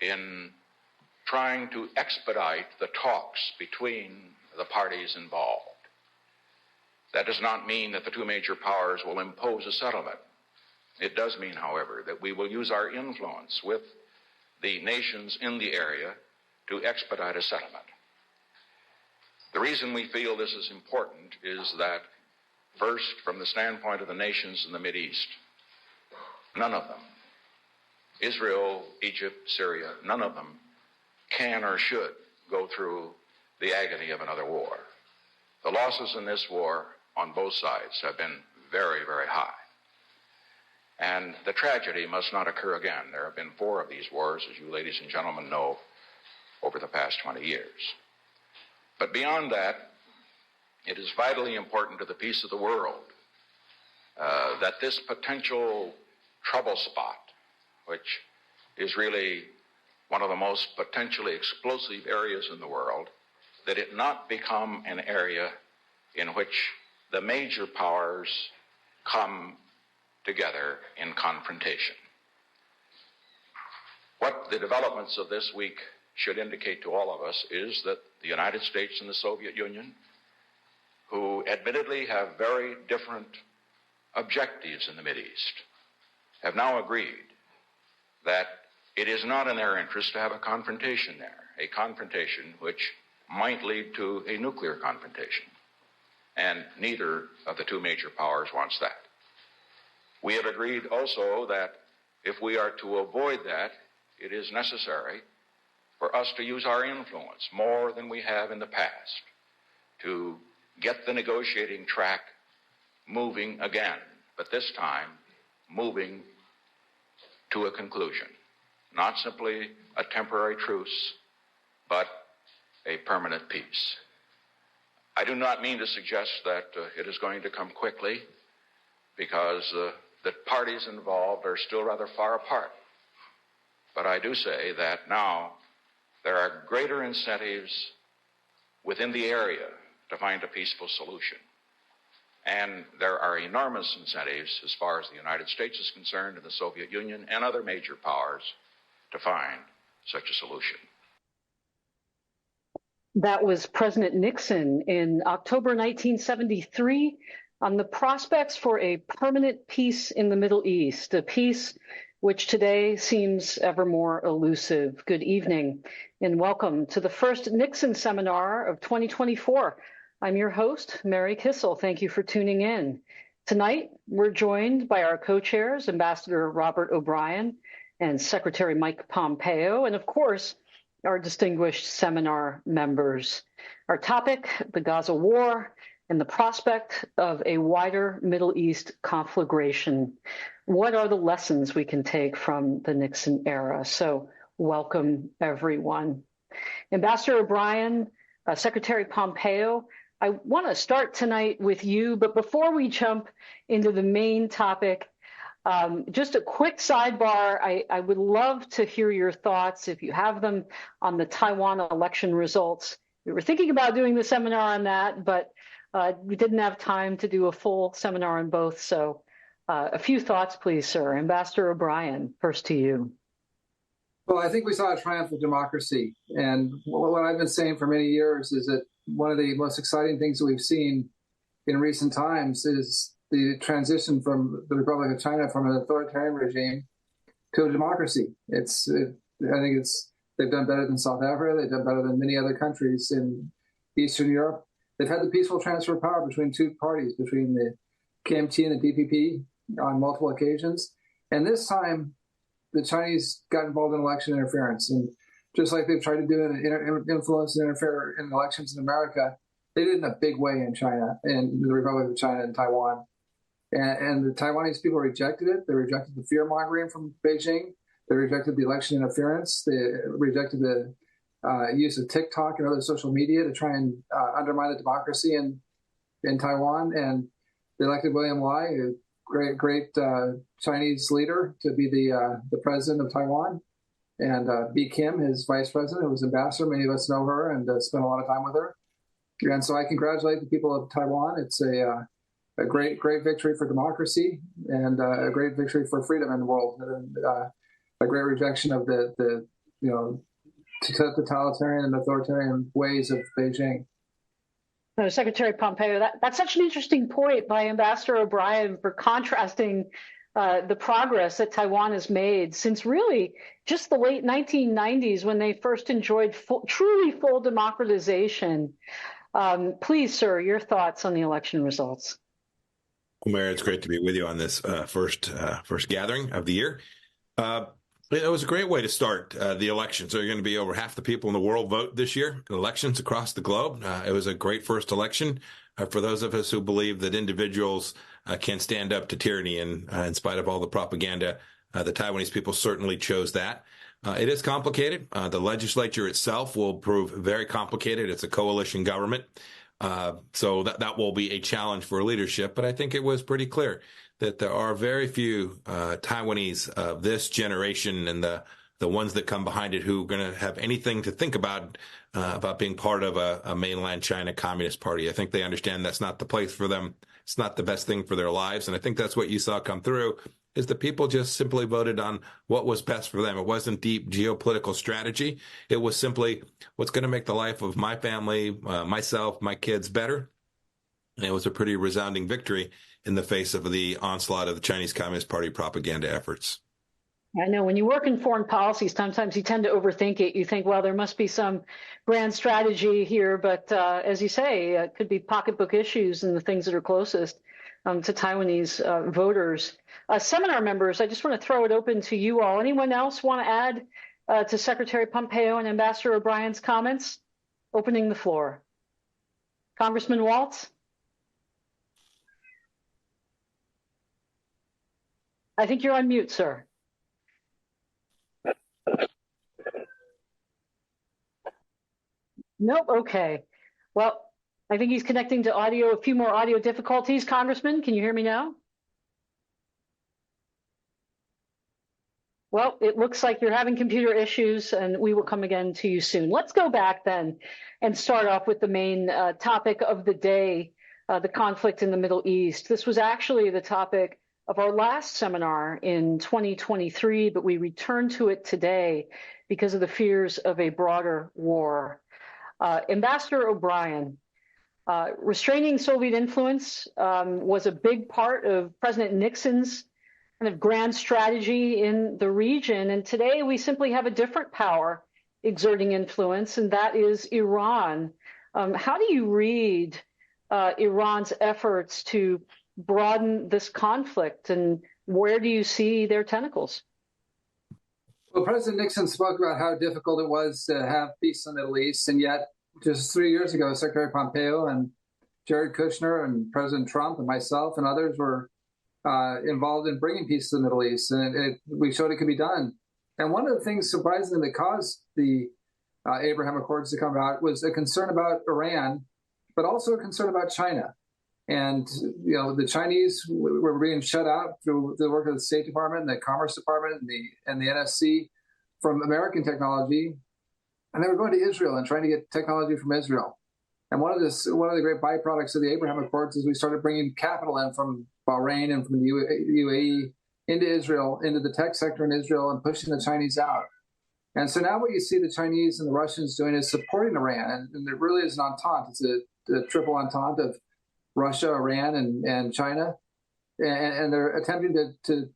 in trying to expedite the talks between the parties involved. That does not mean that the two major powers will impose a settlement. It does mean, however, that we will use our influence with the nations in the area to expedite a settlement. The reason we feel this is important is that, first, from the standpoint of the nations in the Mideast, none of them, Israel, Egypt, Syria, none of them can or should go through the agony of another war. The losses in this war on both sides have been very, very high. And the tragedy must not occur again. There have been 4 of these wars, as you ladies and gentlemen know, over the past 20 years. But beyond that, it is vitally important to the peace of the world that this potential trouble spot, which is really one of the most potentially explosive areas in the world, that it not become an area in which the major powers come together in confrontation. What the developments of this week should indicate to all of us is that the United States and the Soviet Union, who admittedly have very different objectives in the Mideast, have now agreed that it is not in their interest to have a confrontation there, a confrontation which might lead to a nuclear confrontation. And neither of the two major powers wants that. We have agreed also that if we are to avoid that, it is necessary for us to use our influence more than we have in the past to get the negotiating track moving again, but this time moving to a conclusion. Not simply a temporary truce, but a permanent peace. I do not mean to suggest that it is going to come quickly, because the parties involved are still rather far apart. But I do say that now there are greater incentives within the area to find a peaceful solution. And there are enormous incentives as far as the United States is concerned, and the Soviet Union and other major powers, to find such a solution. That was President Nixon in October 1973 on the prospects for a permanent peace in the Middle East, a peace which today seems ever more elusive. Good evening and welcome to the first Nixon seminar of 2024. I'm your host, Mary Kissel. Thank you for tuning in. Tonight, we're joined by our co-chairs, Ambassador Robert O'Brien and Secretary Mike Pompeo, and of course, our distinguished seminar members. Our topic, the Gaza war and the prospect of a wider Middle East conflagration. What are the lessons we can take from the Nixon era? So welcome, everyone. Ambassador O'Brien, Secretary Pompeo, I want to start tonight with you, but before we jump into the main topic, just a quick sidebar. I would love to hear your thoughts, if you have them, on the Taiwan election results. We were thinking about doing the seminar on that, but we didn't have time to do a full seminar on both. So a few thoughts, please, sir. Ambassador O'Brien, first to you. Well, I think we saw a triumph of democracy. And what I've been saying for many years is that one of the most exciting things that we've seen in recent times is the transition from the Republic of China from an authoritarian regime to a democracy. I think they've done better than South Africa. They've done better than many other countries in Eastern Europe. They've had the peaceful transfer of power between two parties, between the KMT and the DPP on multiple occasions. And this time, the Chinese got involved in election interference. And just like they've tried to do it, influence and interfere in elections in America, they did it in a big way in China, in the Republic of China and Taiwan. And the Taiwanese people rejected it. They rejected the fear-mongering from Beijing. They rejected the election interference. They rejected the use of TikTok and other social media to try and undermine the democracy in Taiwan. And they elected William Lai, a great Chinese leader, to be the president of Taiwan. And Bi Kim, his vice president, who was ambassador. Many of us know her and spent a lot of time with her. And so I congratulate the people of Taiwan. It's a great victory for democracy and a great victory for freedom in the world, and a great rejection of the totalitarian and authoritarian ways of Beijing. No, Secretary Pompeo, that's such an interesting point by Ambassador O'Brien for contrasting the progress that Taiwan has made since really just the late 1990s when they first enjoyed truly full democratization. Please, sir, your thoughts on the election results. Well, Mayor, it's great to be with you on this first gathering of the year. It was a great way to start the elections. There are going to be over half the people in the world vote this year in elections across the globe. It was a great first election for those of us who believe that individuals can stand up to tyranny. And in spite of all the propaganda, the Taiwanese people certainly chose that. It is complicated. The legislature itself will prove very complicated. It's a coalition government. So that will be a challenge for leadership. But I think it was pretty clear that there are very few Taiwanese of this generation and the ones that come behind it who are going to have anything to think about being part of a mainland China Communist Party. I think they understand that's not the place for them. It's not the best thing for their lives. And I think that's what you saw come through, is the people just simply voted on what was best for them. It wasn't deep geopolitical strategy. It was simply what's going to make the life of my family, myself, my kids better. And it was a pretty resounding victory in the face of the onslaught of the Chinese Communist Party propaganda efforts. I know when you work in foreign policy, sometimes you tend to overthink it. You think, well, there must be some grand strategy here. But as you say, it could be pocketbook issues and the things that are closest to Taiwanese voters. Seminar members, I just want to throw it open to you all. Anyone else want to add to Secretary Pompeo and Ambassador O'Brien's comments? Opening the floor. Congressman Waltz? I think you're on mute, sir. Nope. Okay. Well, I think he's connecting to audio, a few more audio difficulties. Congressman, can you hear me now? Well, it looks like you're having computer issues, and we will come again to you soon. Let's go back then and start off with the main topic of the day, the conflict in the Middle East. This was actually the topic of our last seminar in 2023, but we returned to it today because of the fears of a broader war. Ambassador O'Brien, restraining Soviet influence was a big part of President Nixon's kind of grand strategy in the region. And today we simply have a different power exerting influence, and that is Iran. How do you read Iran's efforts to broaden this conflict, and where do you see their tentacles? Well, President Nixon spoke about how difficult it was to have peace in the Middle East, and yet just 3 years ago, Secretary Pompeo and Jared Kushner and President Trump and myself and others were involved in bringing peace to the Middle East, and we showed it could be done. And one of the things, surprisingly, that caused the Abraham Accords to come about was a concern about Iran, but also a concern about China. And, the Chinese were being shut out through the work of the State Department and the Commerce Department and the NSC from American technology. And they were going to Israel and trying to get technology from Israel. And one of the great byproducts of the Abraham Accords is we started bringing capital in from Bahrain and from the UAE into Israel, into the tech sector in Israel, and pushing the Chinese out. And so now what you see the Chinese and the Russians doing is supporting Iran. And it really is an entente. It's a triple entente of Russia, Iran, and China. And they're attempting to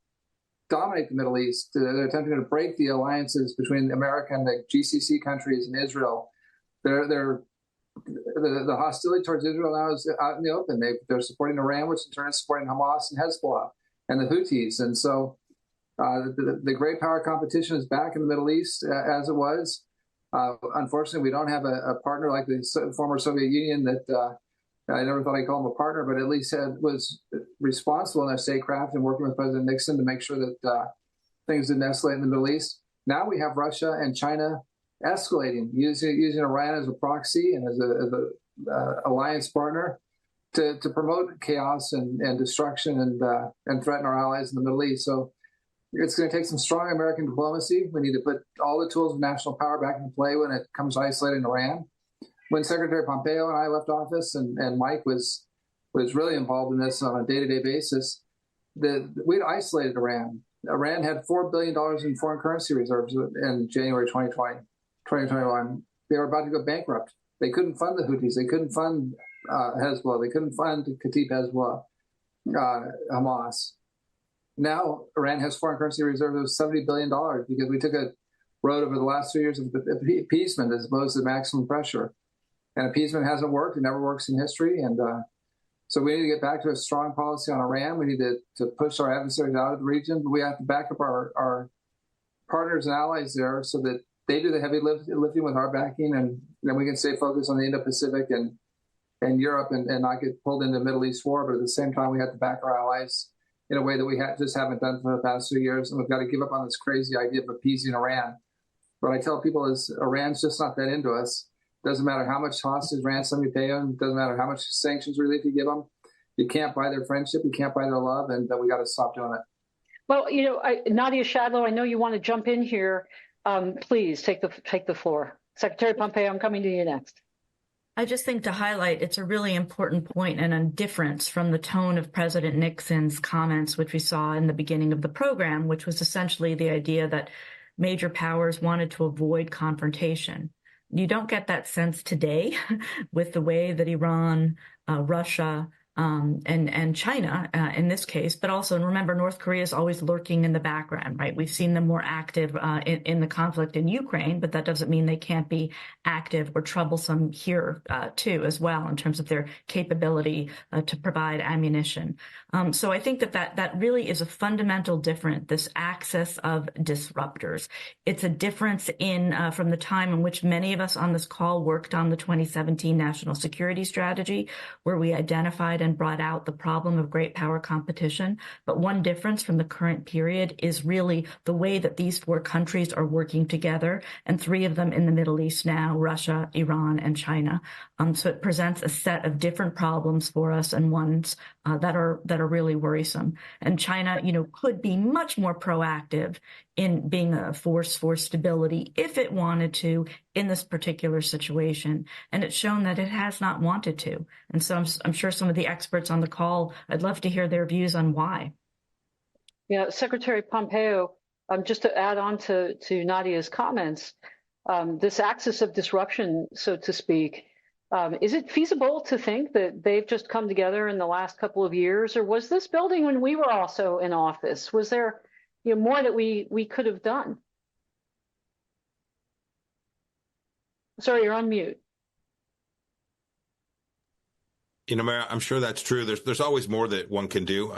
dominate the Middle East. They're attempting to break the alliances between America and the GCC countries and Israel. The hostility towards Israel now is out in the open. They're supporting Iran, which in turn is supporting Hamas and Hezbollah and the Houthis. And so the great power competition is back in the Middle East as it was. Unfortunately, we don't have a partner like the former Soviet Union that I never thought I'd call him a partner, but at least was responsible in their statecraft and working with President Nixon to make sure that things didn't escalate in the Middle East. Now we have Russia and China escalating, using Iran as a proxy and as a alliance partner to promote chaos and destruction and threaten our allies in the Middle East. So it's going to take some strong American diplomacy. We need to put all the tools of national power back into play when it comes to isolating Iran. When Secretary Pompeo and I left office, and Mike was really involved in this on a day-to-day basis, we'd isolated Iran. Iran had $4 billion in foreign currency reserves in January 2021. They were about to go bankrupt. They couldn't fund the Houthis. They couldn't fund Hezbollah. They couldn't fund Kataib Hezbollah, Hamas. Now Iran has foreign currency reserves of $70 billion because we took a road over the last 3 years of appeasement as opposed to maximum pressure. And appeasement hasn't worked. It never works in history. And so we need to get back to a strong policy on Iran. We need to push our adversaries out of the region. But we have to back up our partners and allies there so that they do the heavy lifting with our backing. And then we can stay focused on the Indo-Pacific and Europe and not get pulled into the Middle East war. But at the same time, we have to back our allies in a way that we just haven't done for the past 2 years. And we've got to give up on this crazy idea of appeasing Iran. What I tell people is Iran's just not that into us. Doesn't matter how much hostage ransom you pay them. Doesn't matter how much sanctions relief you give them. You can't buy their friendship. You can't buy their love. And we got to stop doing it. Well, Nadia Shadlow, I know you want to jump in here. Please take the floor. Secretary Pompeo, I'm coming to you next. I just think to highlight, it's a really important point and a difference from the tone of President Nixon's comments, which we saw in the beginning of the program, which was essentially the idea that major powers wanted to avoid confrontation. You don't get that sense today with the way that Iran, Russia, and China in this case, but also remember, North Korea is always lurking in the background, right? We've seen them more active in the conflict in Ukraine, but that doesn't mean they can't be active or troublesome here too, as well, in terms of their capability to provide ammunition. So I think that really is a fundamental difference, this axis of disruptors. It's a difference from the time in which many of us on this call worked on the 2017 National Security Strategy, where we identified and brought out the problem of great power competition. But one difference from the current period is really the way that these four countries are working together, and three of them in the Middle East now, Russia, Iran, and China. So it presents a set of different problems for us, and ones that are really worrisome. And China, could be much more proactive in being a force for stability if it wanted to in this particular situation. And it's shown that it has not wanted to. And so I'm sure some of the experts on the call, I'd love to hear their views on why. Yeah, Secretary Pompeo, just to add on to Nadia's comments, this axis of disruption, so to speak, is it feasible to think that they've just come together in the last couple of years, or was this building when we were also in office? Was there more that we could have done? Sorry, you're on mute. Mayor, I'm sure that's true. There's always more that one can do.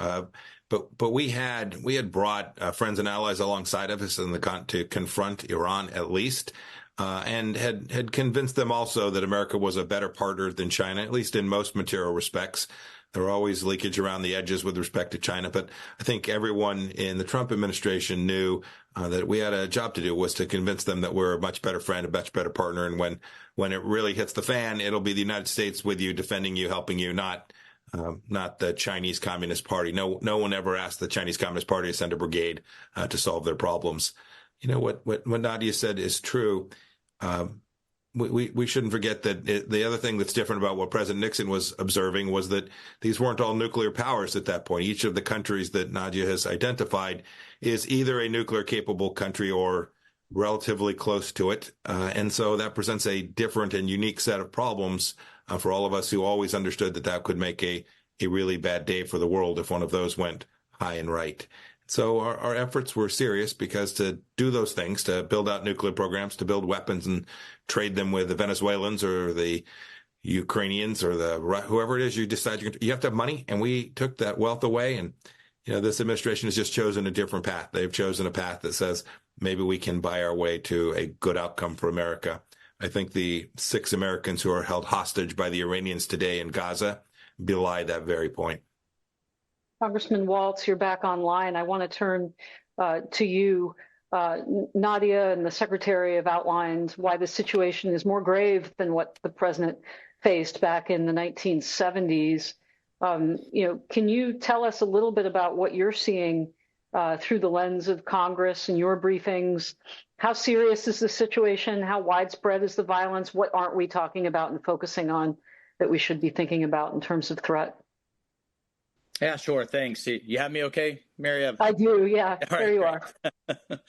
But we had brought friends and allies alongside of us to confront Iran at least. And had convinced them also that America was a better partner than China, at least in most material respects. There were always leakage around the edges with respect to China, but I think everyone in the Trump administration knew that we had a job to do, was to convince them that we're a much better friend, a much better partner, and when it really hits the fan, it'll be the United States with you, defending you, helping you, not the Chinese Communist Party. No one ever asked the Chinese Communist Party to send a brigade to solve their problems. What Nadia said is true. We shouldn't forget that the other thing that's different about what President Nixon was observing was that these weren't all nuclear powers at that point. Each of the countries that Nadia has identified is either a nuclear capable country or relatively close to it. And so that presents a different and unique set of problems for all of us who always understood that could make a really bad day for the world if one of those went high and right. So our efforts were serious, because to do those things, to build out nuclear programs, to build weapons and trade them with the Venezuelans or the Ukrainians or whoever it is you decide you have to have money. And we took that wealth away. And, this administration has just chosen a different path. They've chosen a path that says maybe we can buy our way to a good outcome for America. I think the 6 Americans who are held hostage by the Iranians today in Gaza belie that very point. Congressman Waltz, you're back online. I want to turn to you. Nadia and the Secretary have outlined why the situation is more grave than what the president faced back in the 1970s. Can you tell us a little bit about what you're seeing through the lens of Congress and your briefings? How serious is the situation? How widespread is the violence? What aren't we talking about and focusing on that we should be thinking about in terms of threat? Yeah, sure. Thanks. You have me okay, Mary? I do. Yeah. All There you right, are.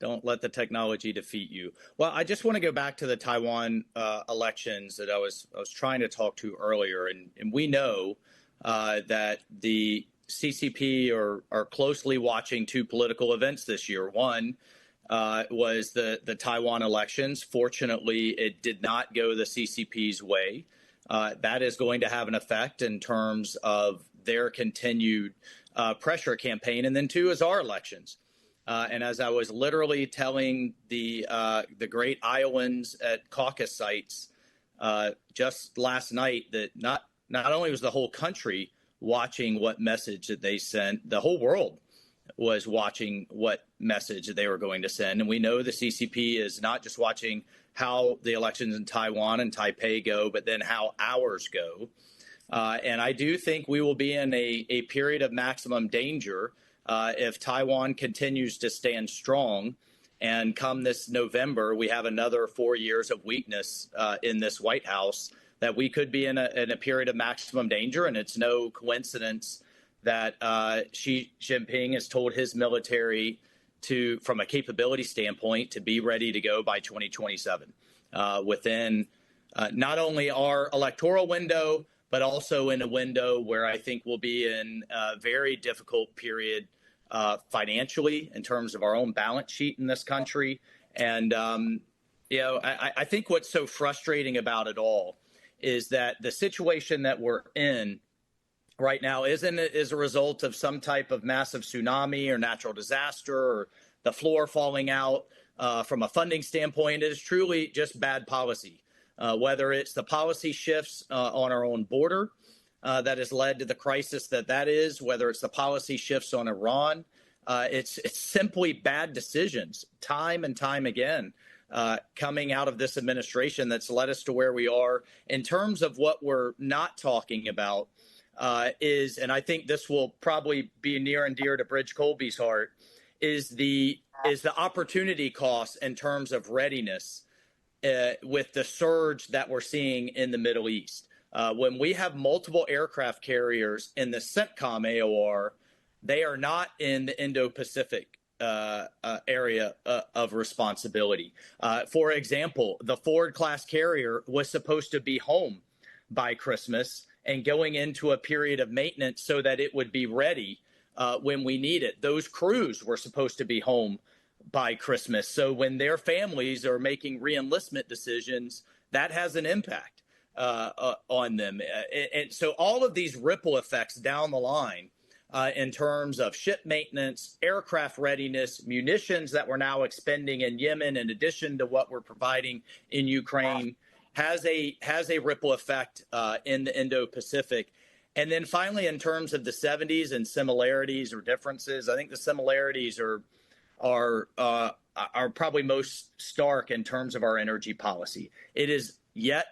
Don't let the technology defeat you. Well, I just want to go back to the Taiwan elections that I was trying to talk to earlier, and we know that the CCP are closely watching two political events this year. One was the Taiwan elections. Fortunately, it did not go the CCP's way. That is going to have an effect in terms of their continued pressure campaign. And then two is our elections. And as I was literally telling the great Iowans at caucus sites just last night, that not only was the whole country watching what message that they sent, the whole world was watching what message that they were going to send. And we know the CCP is not just watching how the elections in Taiwan and Taipei go, but then how ours go. And I do think we will be in a period of maximum danger if Taiwan continues to stand strong. And come this November, we have another 4 years of weakness in this White House, that we could be in a period of maximum danger. And it's no coincidence that Xi Jinping has told his military to, from a capability standpoint, to be ready to go by 2027 within not only our electoral window, but also in a window where I think we'll be in a very difficult period financially in terms of our own balance sheet in this country. And, I think what's so frustrating about it all is that the situation that we're in right now isn't as a result of some type of massive tsunami or natural disaster or the floor falling out from a funding standpoint. It is truly just bad policy, whether it's the policy shifts on our own border that has led to the crisis that is, whether it's the policy shifts on Iran. It's simply bad decisions time and time again coming out of this administration that's led us to where we are. In terms of what we're not talking about is, and I think this will probably be near and dear to Bridge Colby's heart, is the opportunity cost in terms of readiness with the surge that we're seeing in the Middle East. When we have multiple aircraft carriers in the CENTCOM AOR, they are not in the Indo-Pacific area of responsibility. For example, the Ford-class carrier was supposed to be home by Christmas and going into a period of maintenance so that it would be ready when we need it. Those crews were supposed to be home by Christmas. So when their families are making re-enlistment decisions, that has an impact on them. And so all of these ripple effects down the line in terms of ship maintenance, aircraft readiness, munitions that we're now expending in Yemen, in addition to what we're providing in Ukraine, has a ripple effect in the Indo-Pacific. And then finally, in terms of the 70s and similarities or differences, I think the similarities are probably most stark in terms of our energy policy. It is yet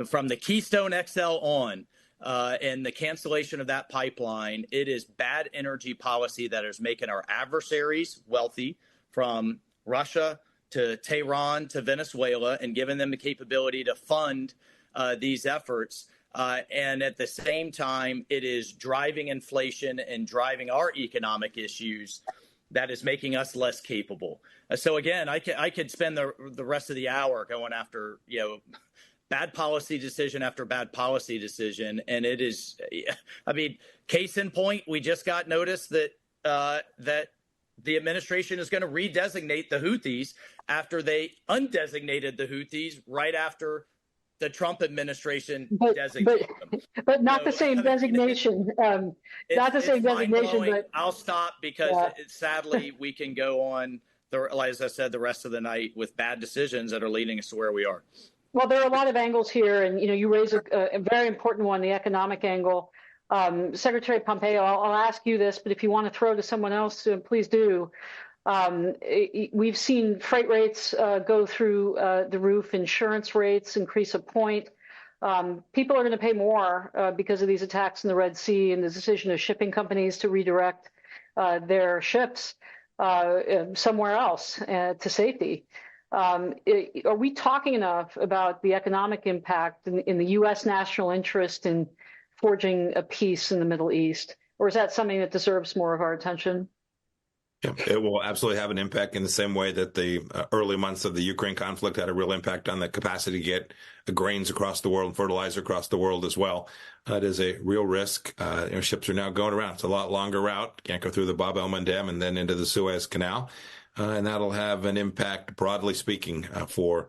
from the Keystone XL on and the cancellation of that pipeline, it is bad energy policy that is making our adversaries wealthy, from Russia to Tehran to Venezuela, and giving them the capability to fund these efforts. And at the same time, it is driving inflation and driving our economic issues that is making us less capable. So again, I could spend the rest of the hour going after, bad policy decision after bad policy decision. And it is, case in point, we just got notice that the administration is going to redesignate the Houthis after they undesignated the Houthis right after the Trump administration designated them. But not the same designation. Not the same designation. But I'll stop because sadly we can go on, as I said, the rest of the night with bad decisions that are leading us to where we are. Well, there are a lot of angles here, and you raise a very important one, the economic angle. Secretary Pompeo, I'll ask you this, but if you want to throw to someone else, please do. We've seen freight rates go through the roof, insurance rates increase a point. People are going to pay more because of these attacks in the Red Sea and the decision of shipping companies to redirect their ships somewhere else to safety. Are we talking enough about the economic impact in the U.S. national interest in forging a peace in the Middle East? Or is that something that deserves more of our attention? Yeah, it will absolutely have an impact in the same way that the early months of the Ukraine conflict had a real impact on the capacity to get grains across the world and fertilizer across the world as well. It is a real risk. Ships are now going around. It's a lot longer route. Can't go through the Bab el-Mandeb and then into the Suez Canal. And that'll have an impact, broadly speaking, for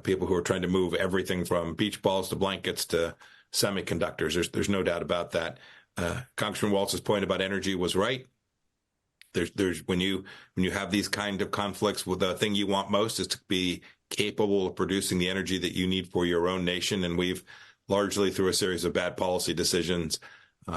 people who are trying to move everything from beach balls to blankets to semiconductors. There's no doubt about that. Congressman Waltz's point about energy was right. There's when you have these kind of conflicts, well, the thing you want most is to be capable of producing the energy that you need for your own nation. And we've largely, through a series of bad policy decisions,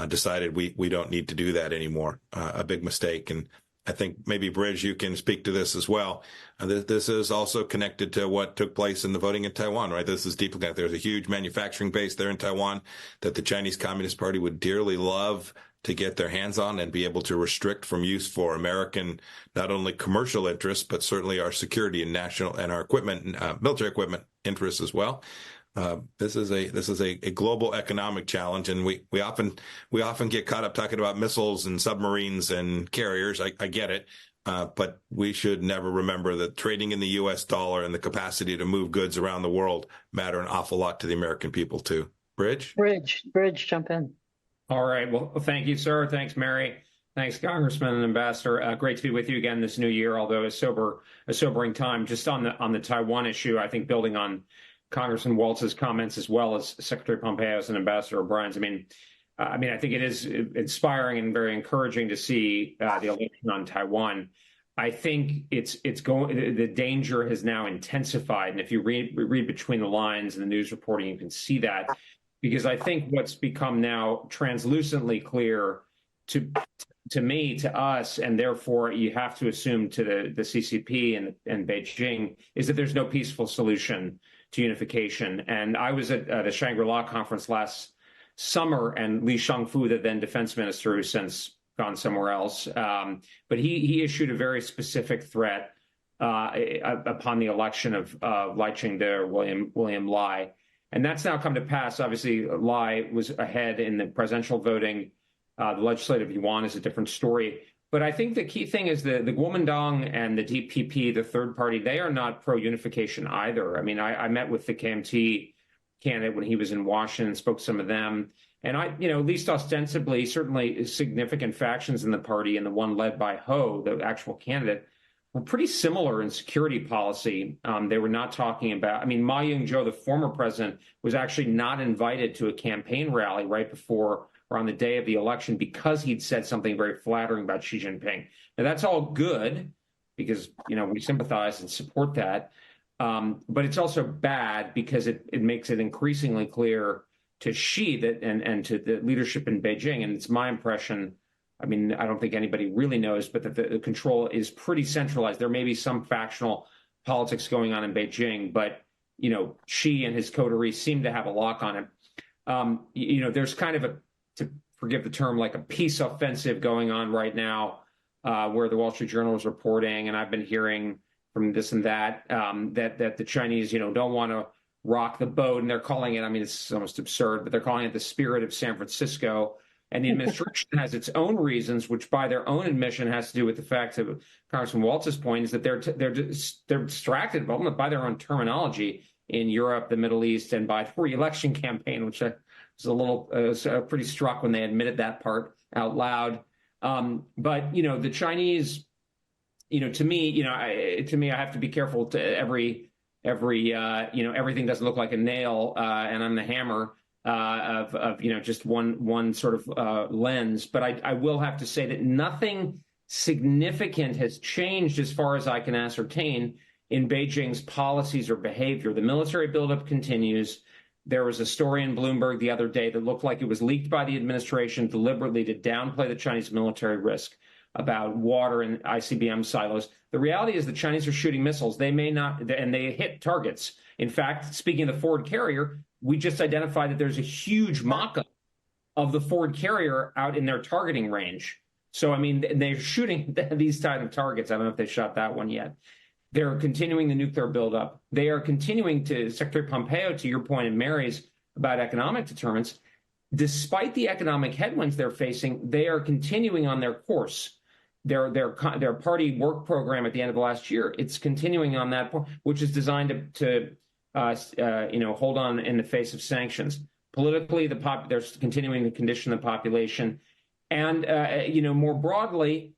decided we don't need to do that anymore. A big mistake. And I think maybe, Bridge, you can speak to this as well. This is also connected to what took place in the voting in Taiwan, right? This is deeply connected. There's a huge manufacturing base there in Taiwan that the Chinese Communist Party would dearly love to get their hands on and be able to restrict from use for American, not only commercial interests, but certainly our security and national and our equipment, military equipment interests as well. This is a global economic challenge, and we often get caught up talking about missiles and submarines and carriers. I get it, but we should never remember that trading in the U.S. dollar and the capacity to move goods around the world matter an awful lot to the American people too. Bridge, jump in. All right. Well, thank you, sir. Thanks, Mary. Thanks, Congressman and Ambassador. Great to be with you again this new year, although a sobering time. Just on the Taiwan issue, I think building on Congressman Waltz's comments as well as Secretary Pompeo's and Ambassador O'Brien's. I mean, I think it is inspiring and very encouraging to see the election on Taiwan. I think the danger has now intensified, and if you read between the lines in the news reporting, you can see that. Because I think what's become now translucently clear to me, to us, and therefore you have to assume to the CCP and Beijing, is that there's no peaceful solution to unification. And I was at a Shangri-La conference last summer, and Li Shangfu, the then defense minister, who's since gone somewhere else, but he issued a very specific threat upon the election of Lai Ching-te, William Lai. And that's now come to pass. Obviously, Lai was ahead in the presidential voting. The legislative yuan is a different story. But I think the key thing is the Kuomintang and the DPP, the third party, they are not pro-unification either. I mean, I met with the KMT candidate when he was in Washington, spoke to some of them. And at least ostensibly, certainly significant factions in the party, and the one led by Ho, the actual candidate, were pretty similar in security policy. They were not talking about, Ma Ying-jeou, the former president, was actually not invited to a campaign rally right before or on the day of the election because he'd said something very flattering about Xi Jinping. Now, that's all good because, we sympathize and support that. But it's also bad because it makes it increasingly clear to Xi and to the leadership in Beijing, and it's my impression, I don't think anybody really knows, but that the control is pretty centralized. There may be some factional politics going on in Beijing, but, Xi and his coterie seem to have a lock on it. There's kind of to forgive the term, like a peace offensive going on right now, where the Wall Street Journal is reporting, and I've been hearing from this and that, that the Chinese, don't want to rock the boat, and they're calling it, it's almost absurd, but they're calling it the spirit of San Francisco. And the administration has its own reasons, which by their own admission has to do with the fact of Congressman Waltz's point, is that they're distracted by their own terminology in Europe, the Middle East, and by the re-election campaign, which I was pretty struck when they admitted that part out loud. But the Chinese, to me, I have to be careful to everything doesn't look like a nail, and I'm the hammer. Of just one sort of lens, but I will have to say that nothing significant has changed as far as I can ascertain in Beijing's policies or behavior. The military buildup continues. There was a story in Bloomberg the other day that looked like it was leaked by the administration deliberately to downplay the Chinese military risk about water and ICBM silos. The reality is the Chinese are shooting missiles. They may not, and they hit targets. In fact, speaking of the Ford carrier, we just identified that there's a huge mock-up of the Ford carrier out in their targeting range. So, they're shooting these type of targets. I don't know if they shot that one yet. They're continuing the nuclear buildup. They are continuing to, Secretary Pompeo, to your point and Mary's, about economic deterrence. despite the economic headwinds they're facing, they are continuing on their course. Their party work program at the end of last year, it's continuing on that, which is designed to hold on in the face of sanctions. Politically, they're continuing to condition the population, and more broadly,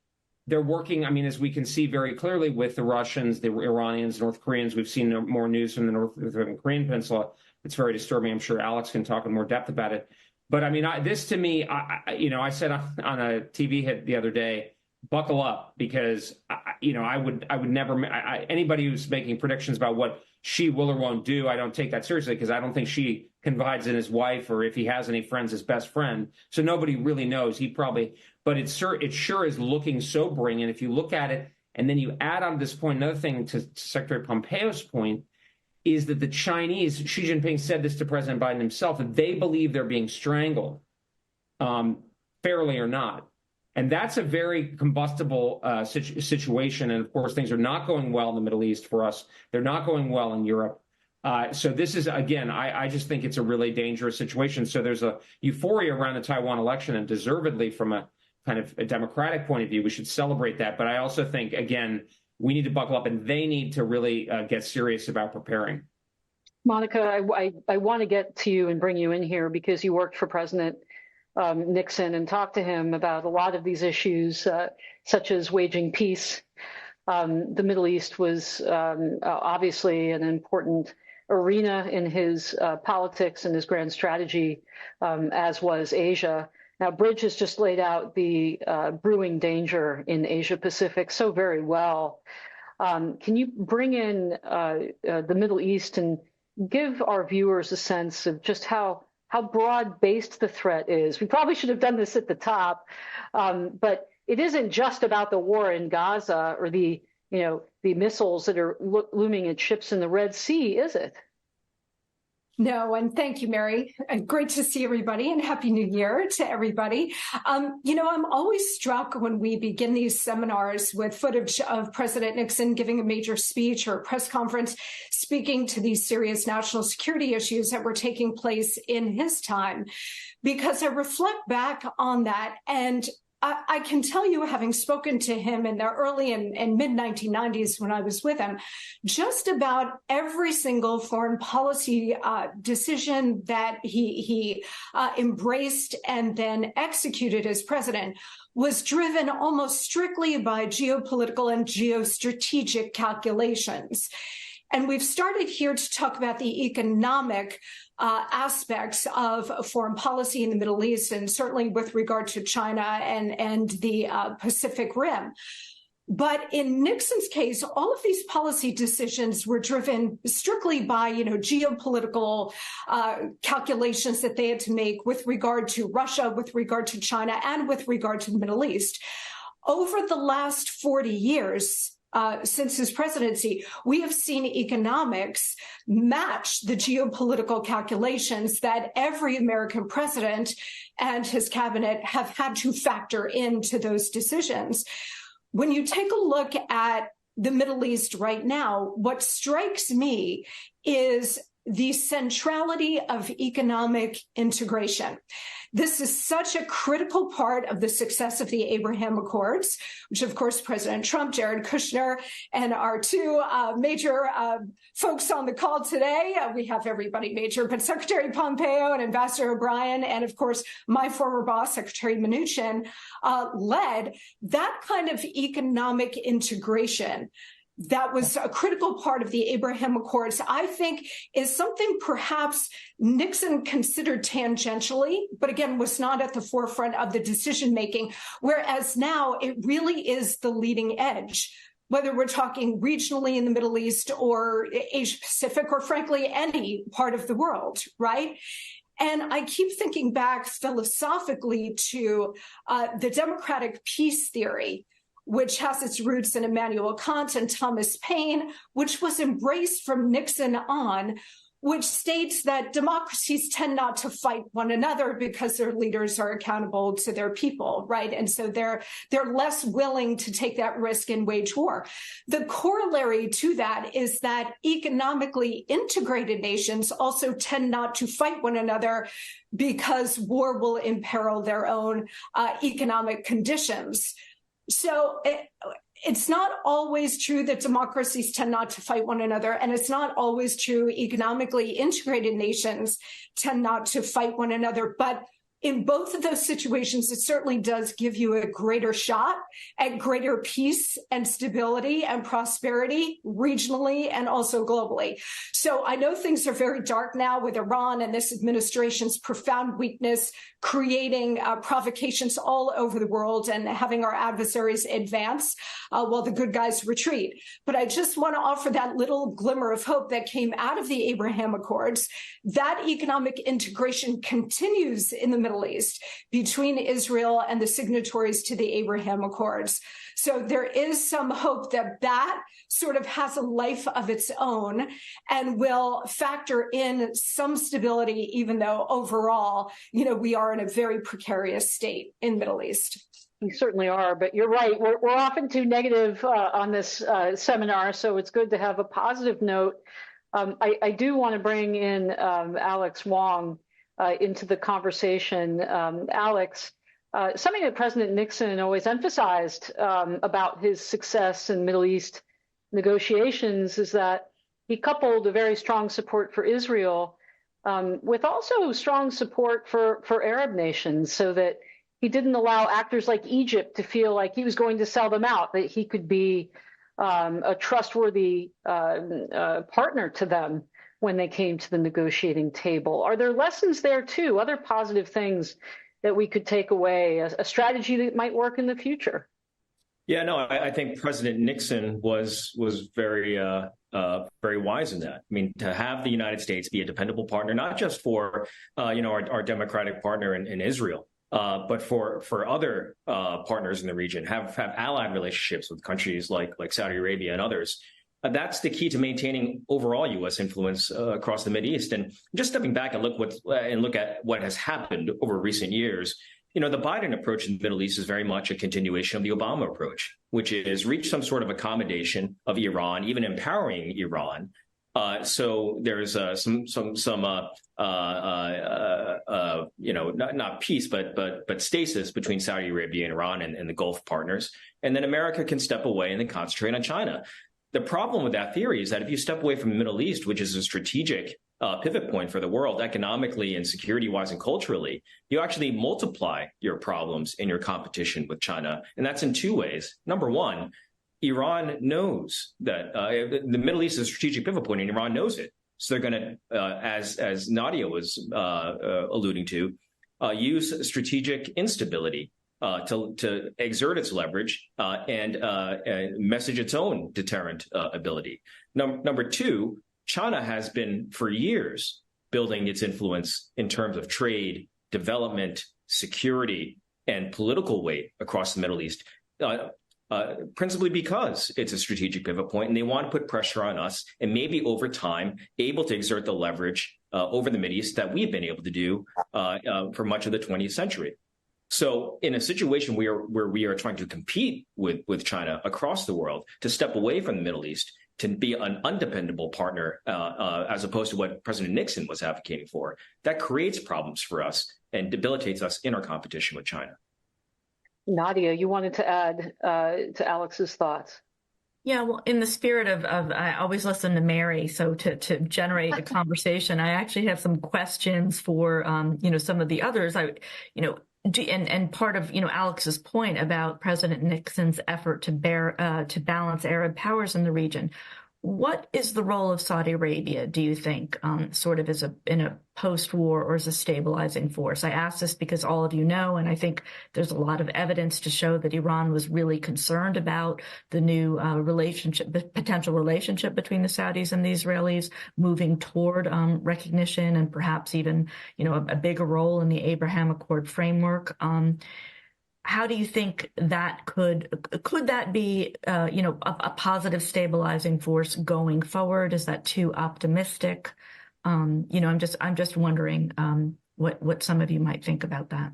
they're working. I mean, as we can see very clearly with the Russians, the Iranians, North Koreans. We've seen more news from the North Korean peninsula. It's very disturbing. I'm sure Alex can talk in more depth about it. But I mean, this to me, I said on a TV hit the other day, buckle up, because I would never. Anybody who's making predictions about what she will or won't do, I don't take that seriously, because I don't think she confides in his wife, or if he has any friends, his best friend. So nobody really knows. But it sure is looking sobering. And if you look at it, and then you add on this point, another thing to Secretary Pompeo's point, is that the Chinese, Xi Jinping said this to President Biden himself, that they believe they're being strangled, fairly or not. And that's a very combustible situation. And of course, things are not going well in the Middle East for us. They're not going well in Europe. So this is, again, I just think it's a really dangerous situation. So there's a euphoria around the Taiwan election, and deservedly from a kind of a democratic point of view, we should celebrate that. But I also think, again, we need to buckle up, and they need to really get serious about preparing. Monica, I want to get to you and bring you in here, because you worked for President Nixon and talked to him about a lot of these issues, such as waging peace. The Middle East was obviously an important arena in his politics and his grand strategy, as was Asia. Now, Bridge has just laid out the brewing danger in Asia Pacific so very well. Can you bring in the Middle East and give our viewers a sense of just how broad-based the threat is? We probably should have done this at the top, but it isn't just about the war in Gaza or the missiles that are looming at ships in the Red Sea, is it? No, and thank you, Mary. Great to see everybody, and Happy New Year to everybody. I'm always struck when we begin these seminars with footage of President Nixon giving a major speech or a press conference speaking to these serious national security issues that were taking place in his time, because I reflect back on that, and I can tell you, having spoken to him in the early and mid-1990s when I was with him, just about every single foreign policy decision that he embraced and then executed as president was driven almost strictly by geopolitical and geostrategic calculations. And we've started here to talk about the economic aspects of foreign policy in the Middle East, and certainly with regard to China and the Pacific Rim. But in Nixon's case, all of these policy decisions were driven strictly by, geopolitical calculations that they had to make with regard to Russia, with regard to China, and with regard to the Middle East. Over the last 40 years, since his presidency, we have seen economics match the geopolitical calculations that every American president and his cabinet have had to factor into those decisions. When you take a look at the Middle East right now, what strikes me is the centrality of economic integration. This is such a critical part of the success of the Abraham Accords, which, of course, President Trump, Jared Kushner, and our two major folks on the call today, we have everybody major, but Secretary Pompeo and Ambassador O'Brien, and, of course, my former boss, Secretary Mnuchin, led that kind of economic integration. That was a critical part of the Abraham Accords, I think, is something perhaps Nixon considered tangentially, but again, was not at the forefront of the decision-making, whereas now it really is the leading edge, whether we're talking regionally in the Middle East or Asia Pacific, or frankly, any part of the world, right? And I keep thinking back philosophically to the democratic peace theory, which has its roots in Immanuel Kant and Thomas Paine, which was embraced from Nixon on, which states that democracies tend not to fight one another because their leaders are accountable to their people, right? And so they're less willing to take that risk and wage war. The corollary to that is that economically integrated nations also tend not to fight one another because war will imperil their own economic conditions. So it's not always true that democracies tend not to fight one another, and it's not always true economically integrated nations tend not to fight one another. But in both of those situations, it certainly does give you a greater shot at greater peace and stability and prosperity regionally and also globally. So I know things are very dark now with Iran and this administration's profound weakness, creating provocations all over the world and having our adversaries advance while the good guys retreat. But I just want to offer that little glimmer of hope that came out of the Abraham Accords. That economic integration continues in the Middle East between Israel and the signatories to the Abraham Accords. So there is some hope that that sort of has a life of its own and will factor in some stability, even though overall, we are in a very precarious state in the Middle East. We certainly are, but you're right. We're often too negative on this seminar, so it's good to have a positive note. I do want to bring in Alex Wong into the conversation. Alex, something that President Nixon always emphasized about his success in Middle East negotiations is that he coupled a very strong support for Israel with also strong support for Arab nations, so that he didn't allow actors like Egypt to feel like he was going to sell them out, that he could be a trustworthy partner to them when they came to the negotiating table. Are there lessons there too, other positive things that we could take away, a strategy that might work in the future? Yeah, no, I think President Nixon was very very wise in that. I mean, to have the United States be a dependable partner, not just for our democratic partner in Israel, but for other partners in the region, have allied relationships with countries like Saudi Arabia and others. That's the key to maintaining overall U.S. influence across the Mideast. And just stepping back and look at what has happened over recent years, the Biden approach in the Middle East is very much a continuation of the Obama approach, which is reach some sort of accommodation of Iran, even empowering Iran. So there's not peace, but stasis between Saudi Arabia and Iran and the Gulf partners. And then America can step away and then concentrate on China. The problem with that theory is that if you step away from the Middle East, which is a strategic pivot point for the world economically and security-wise and culturally, you actually multiply your problems in your competition with China. And that's in two ways. Number one, Iran knows that the Middle East is a strategic pivot point, and Iran knows it. So they're going to, as Nadia was alluding to, use strategic instability to exert its leverage and message its own deterrent ability. Number two, China has been for years building its influence in terms of trade, development, security, and political weight across the Middle East, principally because it's a strategic pivot point, and they want to put pressure on us and maybe over time able to exert the leverage over the Mideast that we've been able to do for much of the 20th century. So in a situation where we are trying to compete with China across the world, to step away from the Middle East, to be an undependable partner, as opposed to what President Nixon was advocating for, that creates problems for us and debilitates us in our competition with China. Nadia, you wanted to add to Alex's thoughts. Yeah, well, in the spirit of I always listen to Mary, so to generate a conversation, I actually have some questions for some of the others. And part of Alex's point about President Nixon's effort to balance Arab powers in the region. What is the role of Saudi Arabia, do you think, sort of in a post-war or as a stabilizing force? I ask this because all of you know, and I think there's a lot of evidence to show that Iran was really concerned about the new potential relationship between the Saudis and the Israelis, moving toward recognition and perhaps even, a bigger role in the Abraham Accord framework. How do you think that could that be, a positive stabilizing force going forward? Is that too optimistic? I'm just wondering what some of you might think about that.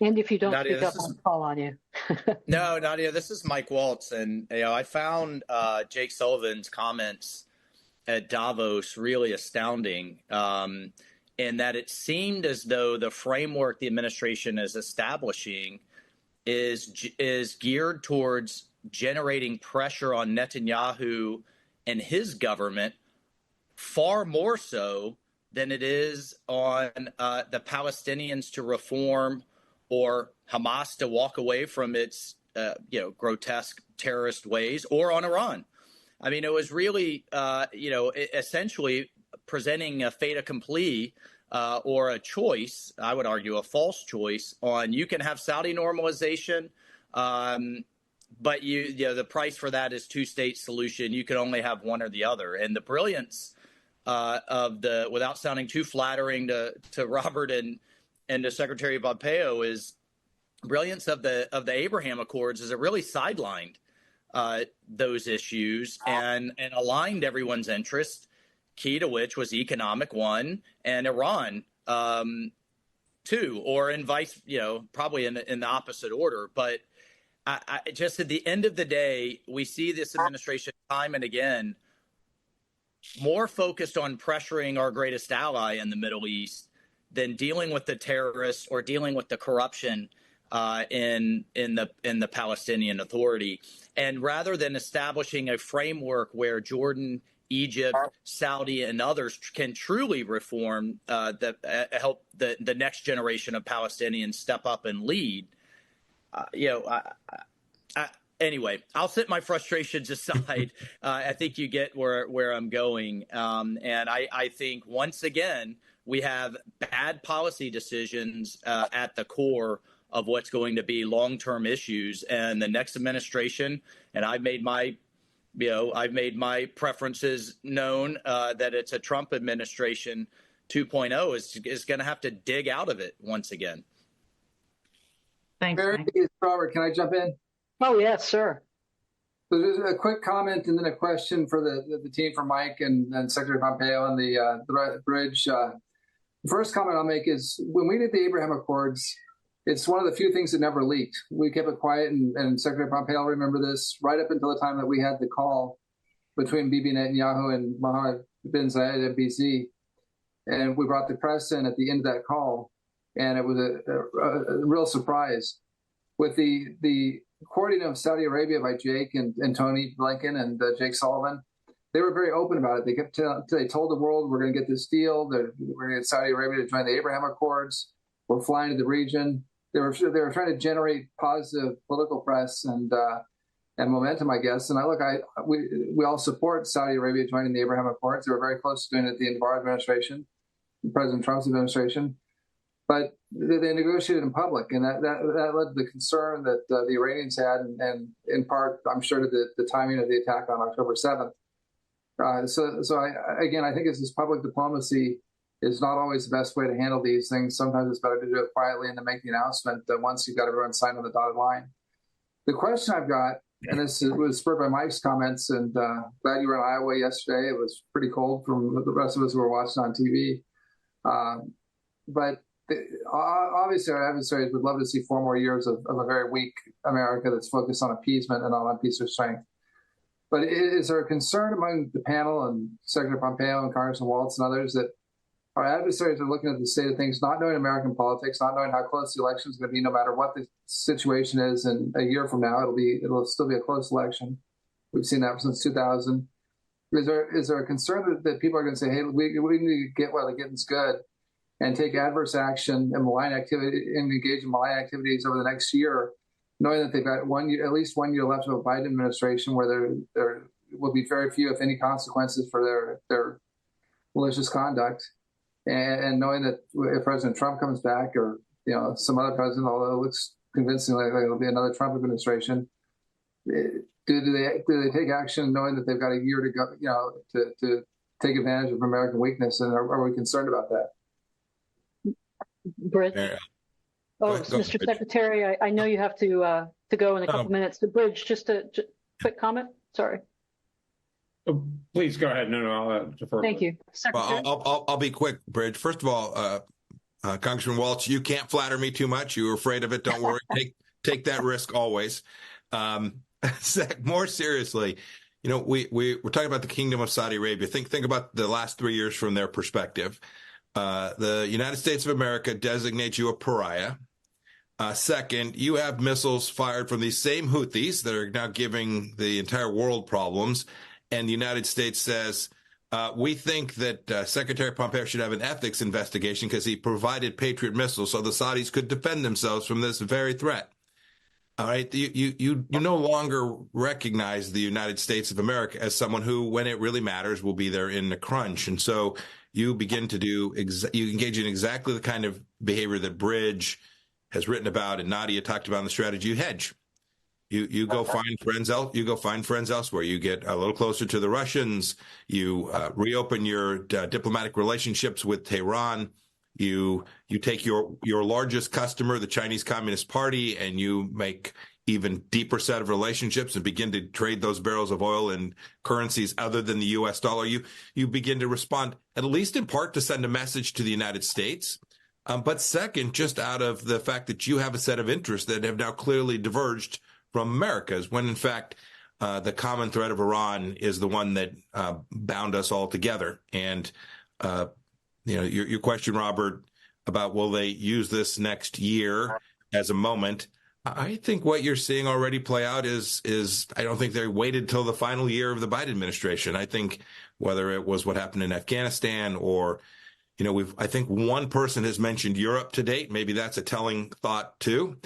And if you don't Nadia, speak up, I'll call on you. No, Nadia, this is Mike Waltz, and I found Jake Sullivan's comments at Davos really astounding, in that it seemed as though the framework the administration is establishing is geared towards generating pressure on Netanyahu and his government far more so than it is on the Palestinians to reform or Hamas to walk away from its grotesque terrorist ways, or on Iran. I mean, it was really essentially presenting a fait accompli or a choice, I would argue a false choice, on you can have Saudi normalization, but the price for that is two-state solution. You can only have one or the other. And the brilliance without sounding too flattering to Robert and to Secretary Pompeo, is brilliance of the Abraham Accords is it really sidelined those issues and aligned everyone's interest, key to which was economic one, and Iran two, or in probably in the opposite order. But I just at the end of the day, we see this administration time and again more focused on pressuring our greatest ally in the Middle East than dealing with the terrorists or dealing with the corruption in the Palestinian Authority. And rather than establishing a framework where Jordan, Egypt, Saudi, and others can truly reform, help the next generation of Palestinians step up and lead, anyway, I'll set my frustrations aside. I think you get where I'm going. And I think, once again, we have bad policy decisions at the core of what's going to be long-term issues. And the next administration, and I've made my preferences known that it's a Trump administration 2.0 is going to have to dig out of it once again. Thanks. Mary, Robert, can I jump in? Oh, yes, sir. So just a quick comment and then a question for the team, for Mike and Secretary Pompeo and the bridge. The first comment I'll make is, when we did the Abraham Accords, it's one of the few things that never leaked. We kept it quiet, and Secretary Pompeo will remember this, right up until the time that we had the call between Bibi Netanyahu and Mohammed bin Zayed at BZ. And we brought the press in at the end of that call, and it was a real surprise. With the courting of Saudi Arabia by Jake and Tony Blinken and Jake Sullivan, they were very open about it. They told the world, we're going to get this deal. We're going to get Saudi Arabia to join the Abraham Accords. We're flying to the region. They were trying to generate positive political press and momentum, I guess. And we all support Saudi Arabia joining the Abraham Accords. They were very close to doing it at the end of our administration, President Trump's administration. But they negotiated in public, and that led to the concern that the Iranians had, and in part, I'm sure, to the timing of the attack on October 7th. So I think this public diplomacy is not always the best way to handle these things. Sometimes it's better to do it quietly and then make the announcement once you've got everyone signed on the dotted line. The question I've got, and this was spurred by Mike's comments, and glad you were in Iowa yesterday. It was pretty cold from the rest of us who were watching on TV. But obviously, our adversaries would love to see 4 more years of a very weak America that's focused on appeasement and not on peace or strength. But is there a concern among the panel and Secretary Pompeo and Congressman Waltz and others that our adversaries are looking at the state of things, not knowing American politics, not knowing how close the election is going to be, no matter what the situation is, and a year from now it'll still be a close election. We've seen that since 2000. Is there a concern that people are going to say, hey, we need to get while the getting's good, and take adverse action and malign activity and engage in malign activities over the next year, knowing that they've got at least 1 year left of a Biden administration where there will be very few, if any, consequences for their malicious conduct, and knowing that if President Trump comes back, or some other president, although it looks convincing like it'll be another Trump administration, do they take action knowing that they've got a year to go, to take advantage of American weakness, and are we concerned about that? Bridge. Mr. Secretary, I know you have to go in a couple minutes. The Bridge, just a quick comment. Sorry. Please go ahead. No, I'll defer. Thank you, Secretary. Well, I'll be quick, Bridge. First of all, Congressman Waltz, you can't flatter me too much. You were afraid of it. Don't worry. Take that risk always. More seriously, we're talking about the Kingdom of Saudi Arabia. Think about the last 3 years from their perspective. The United States of America designates you a pariah. Second, you have missiles fired from these same Houthis that are now giving the entire world problems. And the United States says, we think that Secretary Pompeo should have an ethics investigation because he provided Patriot missiles so the Saudis could defend themselves from this very threat. All right. You no longer recognize the United States of America as someone who, when it really matters, will be there in the crunch. And so you begin to you engage in exactly the kind of behavior that Bridge has written about and Nadia talked about in the strategy. You hedge. You go find friends elsewhere. You get a little closer to the Russians. You reopen your diplomatic relationships with Tehran. You take your largest customer, the Chinese Communist Party, and you make even deeper set of relationships and begin to trade those barrels of oil in currencies other than the U.S. dollar. You begin to respond, at least in part, to send a message to the United States. But second, just out of the fact that you have a set of interests that have now clearly diverged from America's, when in fact the common thread of Iran is the one that bound us all together. And your question, Robert, about will they use this next year as a moment? I think what you're seeing already play out is I don't think they waited till the final year of the Biden administration. I think whether it was what happened in Afghanistan or I think one person has mentioned Europe to date. Maybe that's a telling thought too.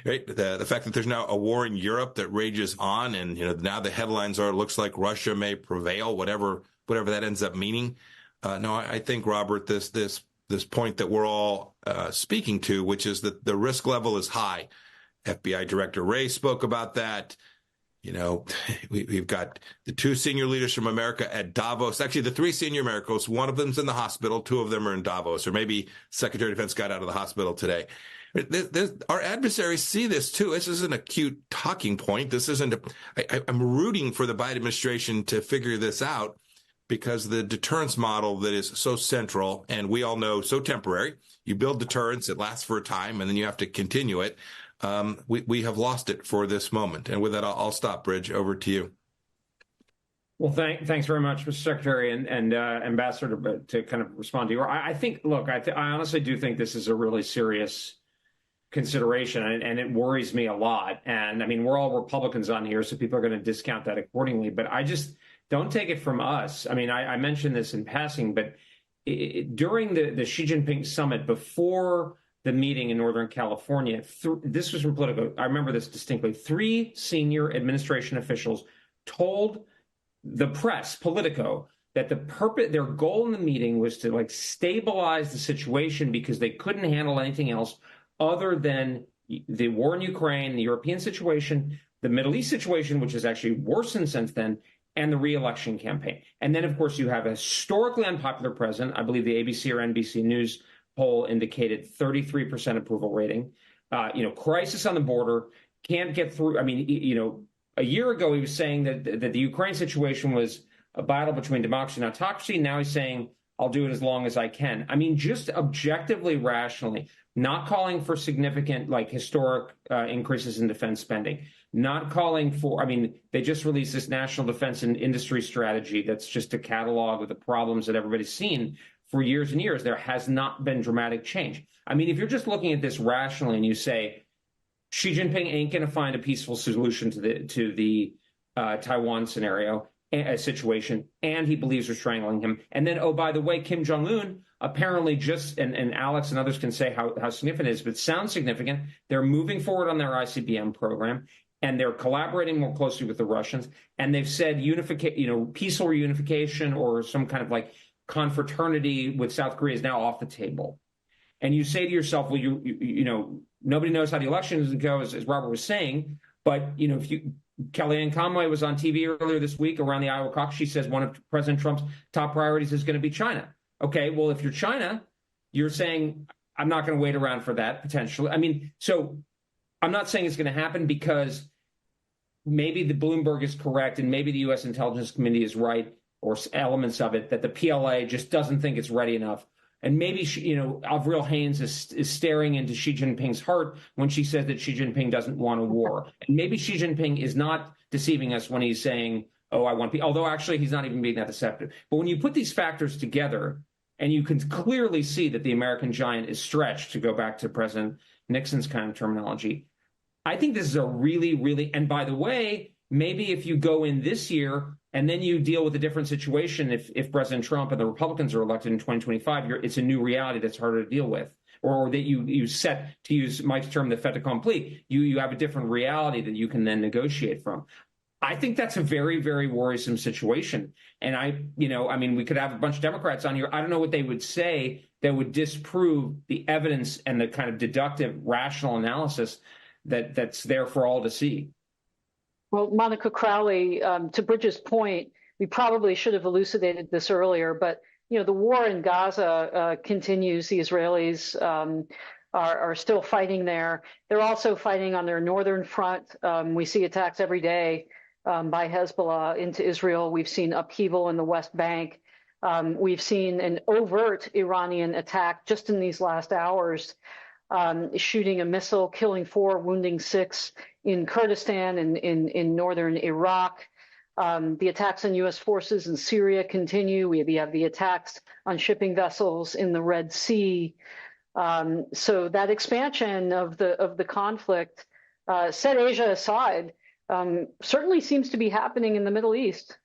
Right? The fact that there's now a war in Europe that rages on, and now the headlines are, looks like Russia may prevail, whatever that ends up meaning. No, I think, Robert, this point that we're all speaking to, which is that the risk level is high. FBI Director Wray spoke about that. We've got the two senior leaders from America at Davos. Actually, the three senior Americans, one of them's in the hospital, two of them are in Davos, or maybe Secretary of Defense got out of the hospital today. Our adversaries see this too. This isn't a cute talking point. This isn't I'm rooting for the Biden administration to figure this out, because the deterrence model that is so central, and we all know so temporary, you build deterrence, it lasts for a time, and then you have to continue it. We have lost it for this moment. And with that, I'll stop. Bridge, over to you. Well, thanks very much, Mr. Secretary and Ambassador, to kind of respond to you. I think, look, I honestly do think this is a really serious consideration, and it worries me a lot. And I mean, we're all Republicans on here, so people are going to discount that accordingly. But I just don't take it from us. I mean, I mentioned this in passing, but during the Xi Jinping summit, before the meeting in Northern California, this was from Politico. I remember this distinctly. 3 senior administration officials told the press, Politico, that their goal in the meeting was to stabilize the situation because they couldn't handle anything else other than the war in Ukraine, the European situation, the Middle East situation, which has actually worsened since then, and the re-election campaign. And then, of course, you have a historically unpopular president. I believe the ABC or NBC News poll indicated 33% approval rating. Crisis on the border, can't get through. I mean, a year ago he was saying that the Ukraine situation was a battle between democracy and autocracy. Now he's saying, I'll do it as long as I can. I mean, just objectively, rationally, not calling for significant, historic increases in defense spending, not calling for, they just released this national defense and industry strategy that's just a catalog of the problems that everybody's seen for years and years. There has not been dramatic change. I mean, if you're just looking at this rationally and you say, Xi Jinping ain't going to find a peaceful solution to the Taiwan scenario, situation, and he believes we're strangling him. And then, oh, by the way, Kim Jong-un apparently and Alex and others can say how significant it is, but it sounds significant. They're moving forward on their ICBM program, and they're collaborating more closely with the Russians. And they've said peaceful reunification or some kind of confraternity with South Korea is now off the table. And you say to yourself, well, nobody knows how the elections go, as Robert was saying, but Kellyanne Conway was on TV earlier this week around the Iowa caucus. She says one of President Trump's top priorities is going to be China. Okay, well, if you're China, you're saying, I'm not going to wait around for that potentially. So I'm not saying it's going to happen, because maybe the Bloomberg is correct and maybe the U.S. Intelligence Committee is right, or elements of it, that the PLA just doesn't think it's ready enough. And maybe, Avril Haines is staring into Xi Jinping's heart when she says that Xi Jinping doesn't want a war. And maybe Xi Jinping is not deceiving us when he's saying, oh, I want peace, although actually he's not even being that deceptive. But when you put these factors together, and you can clearly see that the American giant is stretched, to go back to President Nixon's kind of terminology, I think this is a really, really, and by the way, maybe if you go in this year and then you deal with a different situation, if President Trump and the Republicans are elected in 2025, it's a new reality that's harder to deal with. Or that you set, to use Mike's term, the fait accompli. You have a different reality that you can then negotiate from. I think that's a very, very worrisome situation. And we could have a bunch of Democrats on here. I don't know what they would say that would disprove the evidence and the kind of deductive, rational analysis that's there for all to see. Well, Monica Crowley, to Bridget's point, we probably should have elucidated this earlier, but the war in Gaza continues. The Israelis are still fighting there. They're also fighting on their northern front. We see attacks every day by Hezbollah into Israel. We've seen upheaval in the West Bank. We've seen an overt Iranian attack just in these last hours, shooting a missile, killing 4, wounding 6 in Kurdistan and in northern Iraq. The attacks on U.S. forces in Syria continue. We have the attacks on shipping vessels in the Red Sea. So that expansion of the conflict, set Asia aside, certainly seems to be happening in the Middle East.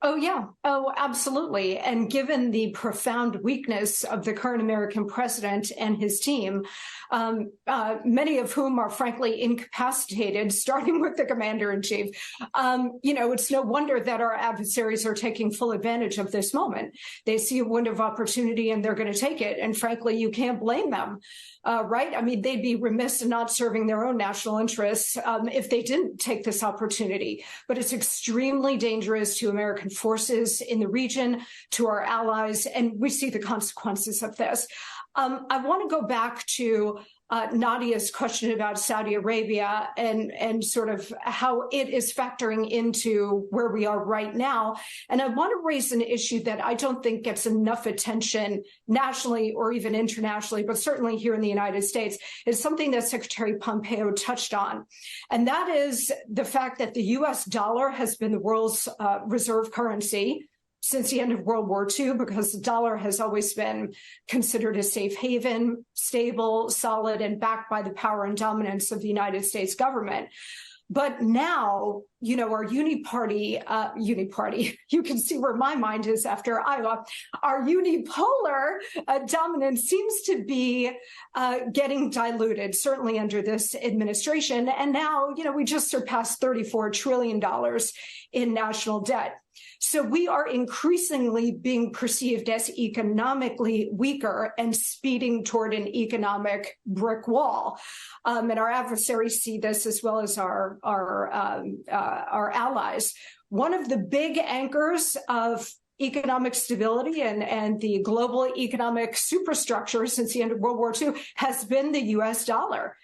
Oh, yeah. Oh, absolutely. And given the profound weakness of the current American president and his team, many of whom are frankly incapacitated, starting with the commander-in-chief, it's no wonder that our adversaries are taking full advantage of this moment. They see a window of opportunity and they're going to take it. And frankly, you can't blame them, right? I mean, they'd be remiss in not serving their own national interests if they didn't take this opportunity. But it's extremely dangerous to American forces in the region, to our allies, and we see the consequences of this. I want to go back to Nadia's question about Saudi Arabia and sort of how it is factoring into where we are right now. And I want to raise an issue that I don't think gets enough attention nationally or even internationally, but certainly here in the United States. It's something that Secretary Pompeo touched on. And that is the fact that the U.S. dollar has been the world's reserve currency since the end of World War II, because the dollar has always been considered a safe haven, stable, solid, and backed by the power and dominance of the United States government. But now, our uniparty, you can see where my mind is after Iowa, our unipolar dominance seems to be getting diluted, certainly under this administration. And now, we just surpassed $34 trillion in national debt. So we are increasingly being perceived as economically weaker and speeding toward an economic brick wall. And our adversaries see this as well as our allies. One of the big anchors of economic stability and the global economic superstructure since the end of World War II has been the U.S. dollar.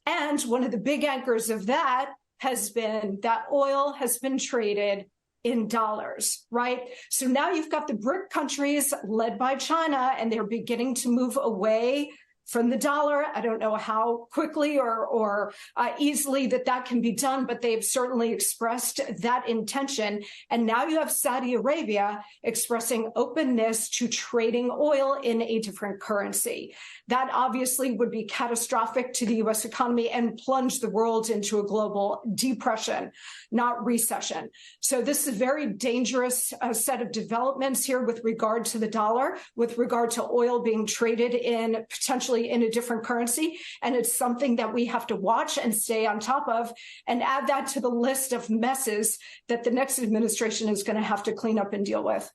And one of the big anchors of that has been that oil has been traded in dollars, right? So now you've got the BRIC countries led by China, and they're beginning to move away from the dollar. I don't know how quickly or easily that can be done, but they've certainly expressed that intention. And now you have Saudi Arabia expressing openness to trading oil in a different currency. That obviously would be catastrophic to the U.S. economy and plunge the world into a global depression, not recession. So this is a very dangerous set of developments here with regard to the dollar, with regard to oil being traded in potentially in a different currency. And it's something that we have to watch and stay on top of and add that to the list of messes that the next administration is going to have to clean up and deal with.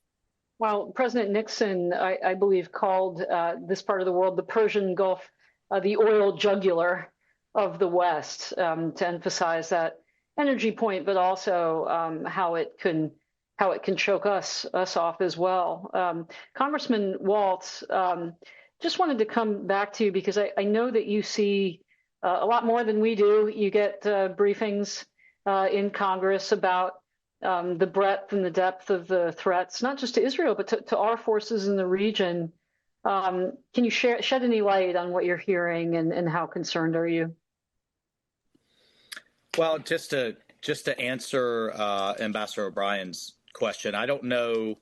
Well, President Nixon, I believe, called this part of the world, the Persian Gulf, the oil jugular of the West, to emphasize that energy point, but also how it can choke us off as well. Congressman Waltz, just wanted to come back to you because I know that you see a lot more than we do. You get briefings in Congress about the breadth and the depth of the threats, not just to Israel, but to our forces in the region. Can you shed any light on what you're hearing, and how concerned are you? Well, just to answer Ambassador O'Brien's question, I don't know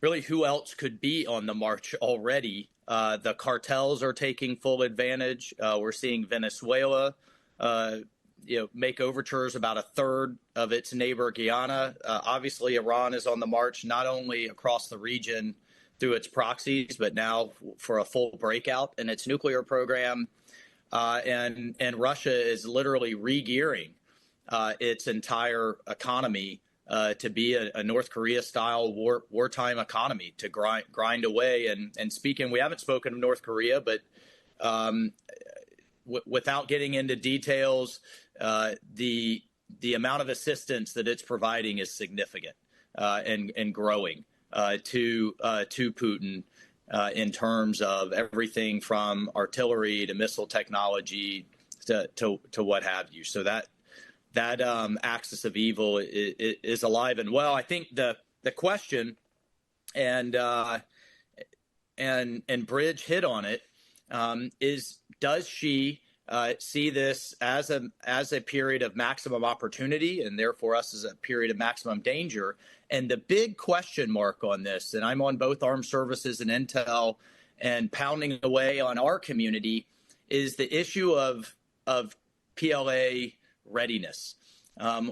really who else could be on the march already. The cartels are taking full advantage. We're seeing Venezuela make overtures about a third of its neighbor Guyana. Obviously, Iran is on the march, not only across the region through its proxies, but now for a full breakout in its nuclear program. And Russia is literally re-gearing its entire economy to be a North Korea-style wartime economy, to grind away. And speaking, we haven't spoken of North Korea, but without getting into details, the amount of assistance that it's providing is significant and growing to Putin. In terms of everything from artillery to missile technology to what have you. So that axis of evil is alive and well. I think the question, and Bridge hit on it, is does she see this as a period of maximum opportunity, and therefore us as a period of maximum danger? And the big question mark on this, and I'm on both armed services and intel and pounding away on our community, is the issue of PLA readiness.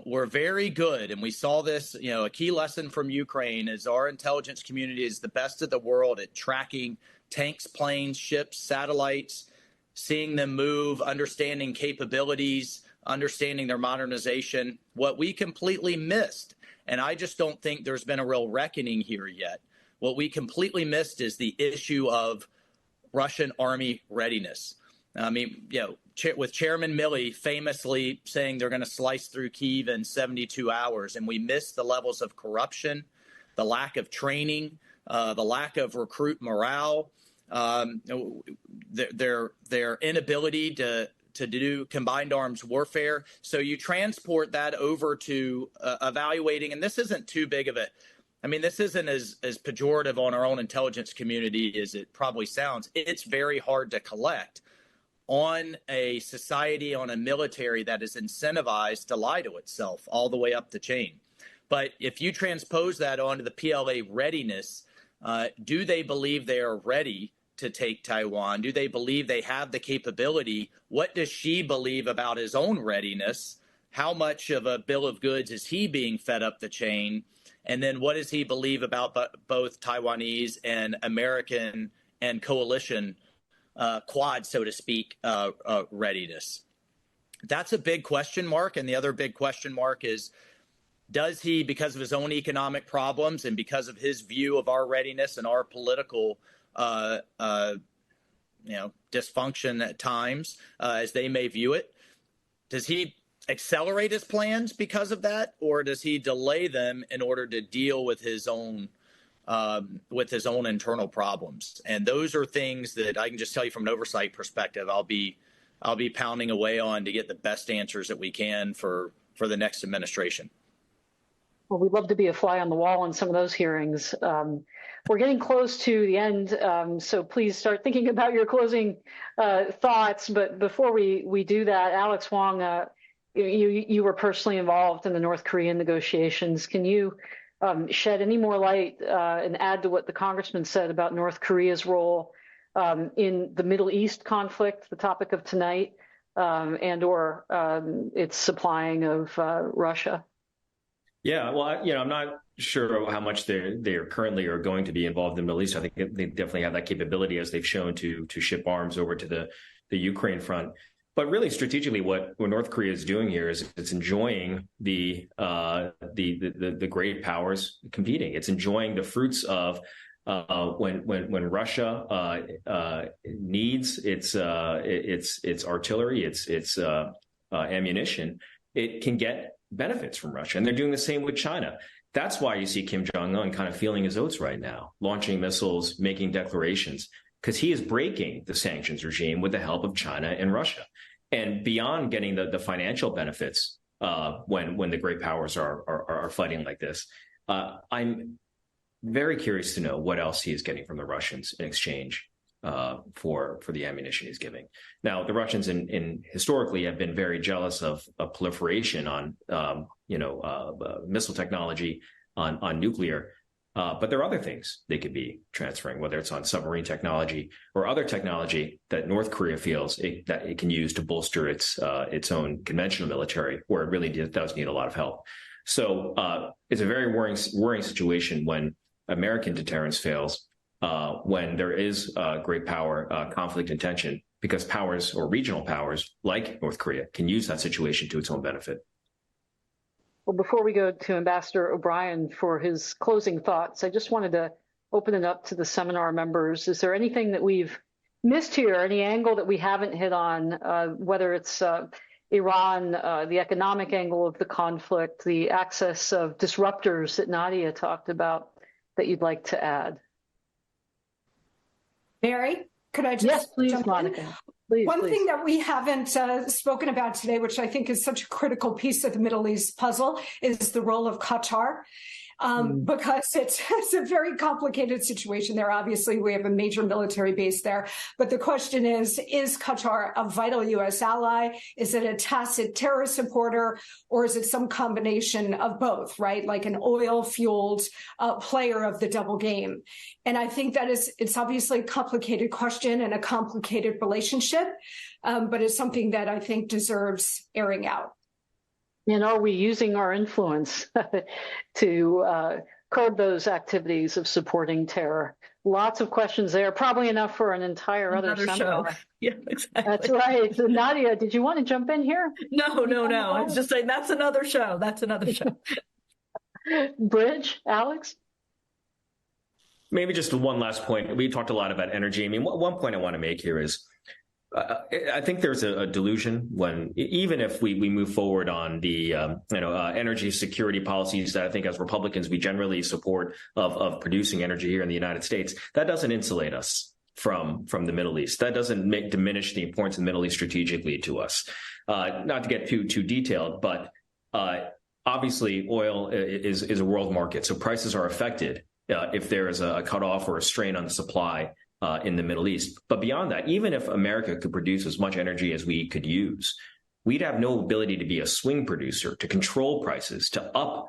We're very good, and we saw this, a key lesson from Ukraine is our intelligence community is the best of the world at tracking tanks, planes, ships, satellites, seeing them move, understanding capabilities, understanding their modernization. What we completely missed, and I just don't think there's been a real reckoning here yet, what we completely missed is the issue of Russian army readiness. I mean, with Chairman Milley famously saying they're going to slice through Kyiv in 72 hours, and we missed the levels of corruption, the lack of training, the lack of recruit morale, their inability to do combined arms warfare. So you transport that over to evaluating, and this isn't too big of this isn't as pejorative on our own intelligence community as it probably sounds. It's very hard to collect on a society, on a military that is incentivized to lie to itself all the way up the chain. But if you transpose that onto the PLA readiness, do they believe they are ready to take Taiwan? Do they believe they have the capability? What does Xi believe about his own readiness? How much of a bill of goods is he being fed up the chain? And then what does he believe about both Taiwanese and American and coalition quad, so to speak, readiness? That's a big question mark. And the other big question mark is, does he, because of his own economic problems and because of his view of our readiness and our political dysfunction at times, as they may view it, does he accelerate his plans because of that, or does he delay them in order to deal with his own internal problems? And those are things that I can just tell you from an oversight perspective, I'll be pounding away on to get the best answers that we can for the next administration. Well, we'd love to be a fly on the wall in some of those hearings. We're getting close to the end, so please start thinking about your closing thoughts. But before we do that, Alex Wong, you were personally involved in the North Korean negotiations. Can you shed any more light and add to what the congressman said about North Korea's role in the Middle East conflict, the topic of tonight, and/or its supplying of Russia? Yeah, well, I'm not sure how much they are currently are going to be involved in the Middle East. I think they definitely have that capability, as they've shown, to ship arms over to the Ukraine front. But really, strategically, what North Korea is doing here is it's enjoying the great powers competing. It's enjoying the fruits of when Russia needs its artillery, its ammunition, it can get benefits from Russia. And they're doing the same with China. That's why you see Kim Jong-un kind of feeling his oats right now, launching missiles, making declarations, because he is breaking the sanctions regime with the help of China and Russia. And beyond getting the financial benefits when the great powers are fighting like this. I'm very curious to know what else he is getting from the Russians in exchange for the ammunition he's giving. Now, the Russians historically have been very jealous of proliferation on missile technology, on nuclear. But there are other things they could be transferring, whether it's on submarine technology or other technology that North Korea feels that it can use to bolster its own conventional military, where it really does need a lot of help. So it's a very worrying situation when American deterrence fails, when there is great power conflict and tension, because powers or regional powers like North Korea can use that situation to its own benefit. Well, before we go to Ambassador O'Brien for his closing thoughts, I just wanted to open it up to the seminar members. Is there anything that we've missed here, any angle that we haven't hit on, whether it's Iran, the economic angle of the conflict, the access of disruptors that Nadia talked about, that you'd like to add? Mary, could I just Yes, please, jump Monica. in? Please, One thing that we haven't spoken about today, which I think is such a critical piece of the Middle East puzzle, is the role of Qatar. Because it's a very complicated situation there. Obviously, we have a major military base there. But the question is Qatar a vital U.S. ally? Is it a tacit terror supporter? Or is it some combination of both, right? Like an oil-fueled player of the double game. And I think that it's obviously a complicated question and a complicated relationship, but it's something that I think deserves airing out. And are we using our influence to curb those activities of supporting terror? Lots of questions there, probably enough for an entire other seminar. Show. Yeah, exactly. That's right. So Nadia, did you want to jump in here? No. I was just saying that's another show. Bridge, Alex? Maybe just one last point. We talked a lot about energy. I mean, one point I want to make here is I think there's a delusion when, even if we move forward on the energy security policies that I think as Republicans we generally support of producing energy here in the United States, that doesn't insulate us from the Middle East. That doesn't diminish the importance of the Middle East strategically to us. Not to get too detailed, but obviously oil is a world market, so prices are affected if there is a cutoff or a strain on the supply in the Middle East. But beyond that, even if America could produce as much energy as we could use, we'd have no ability to be a swing producer, to control prices, to up